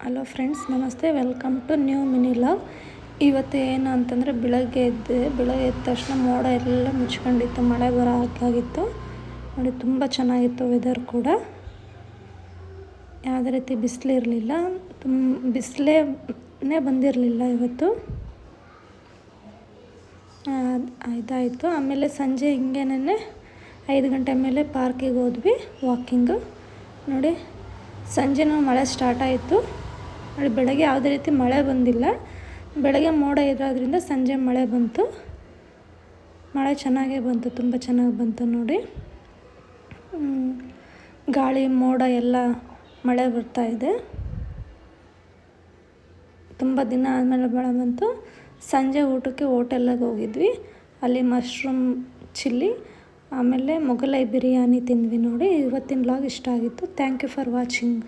Hello friends, ನಮಸ್ತೆ. Welcome to new mini log. ಇವತ್ತು ಏನು ಅಂತಂದರೆ ಬೆಳಗ್ಗೆ ಎದ್ದ ತಕ್ಷಣ ಮೋಡ ಎಲ್ಲ ಮುಚ್ಕೊಂಡಿತ್ತು, ಮಳೆ ಬರೋ ಹಾಗಾಗಿತ್ತು ನೋಡಿ. ತುಂಬ ಚೆನ್ನಾಗಿತ್ತು ವೆದರ್ ಕೂಡ, ಯಾವುದೇ ರೀತಿ ಬಿಸಿಲಿರಲಿಲ್ಲ, ಬಿಸಿಲೇ ಬಂದಿರಲಿಲ್ಲ ಇವತ್ತು. ಇದಾಯಿತು. ಆಮೇಲೆ ಸಂಜೆ ಹಿಂಗೇನೆ 5 ಗಂಟೆ ಮೇಲೆ ಪಾರ್ಕಿಗೆ ಹೋದ್ವಿ ವಾಕಿಂಗು ನೋಡಿ. ಸಂಜೆನೂ ಮಳೆ ಸ್ಟಾರ್ಟ್ ಆಯಿತು ನೋಡಿ. ಬೆಳಗ್ಗೆ ಯಾವುದೇ ರೀತಿ ಮಳೆ ಬಂದಿಲ್ಲ, ಬೆಳಗ್ಗೆ ಮೋಡ ಇರೋದ್ರಿಂದ ಸಂಜೆ ಮಳೆ ಬಂತು. ಮಳೆ ಚೆನ್ನಾಗೇ ಬಂತು, ತುಂಬ ಚೆನ್ನಾಗಿ ಬಂತು ನೋಡಿ. ಗಾಳಿ ಮೋಡ ಎಲ್ಲ ಮಳೆ ಬರ್ತಾಯಿದೆ. ತುಂಬ ದಿನ ಆದಮೇಲೆ ಮಳೆ ಬಂತು. ಸಂಜೆ ಊಟಕ್ಕೆ ಹೋಟೆಲ್ಗೆ ಹೋಗಿದ್ವಿ, ಅಲ್ಲಿ ಮಶ್ರೂಮ್ ಚಿಲ್ಲಿ ಆಮೇಲೆ ಮೊಗಲೈ ಬಿರಿಯಾನಿ ತಿಂದ್ವಿ ನೋಡಿ. ಇವತ್ತಿನ ವ್ಲಾಗ್ ಇಷ್ಟ ಆಗಿತ್ತು. Thank you for watching.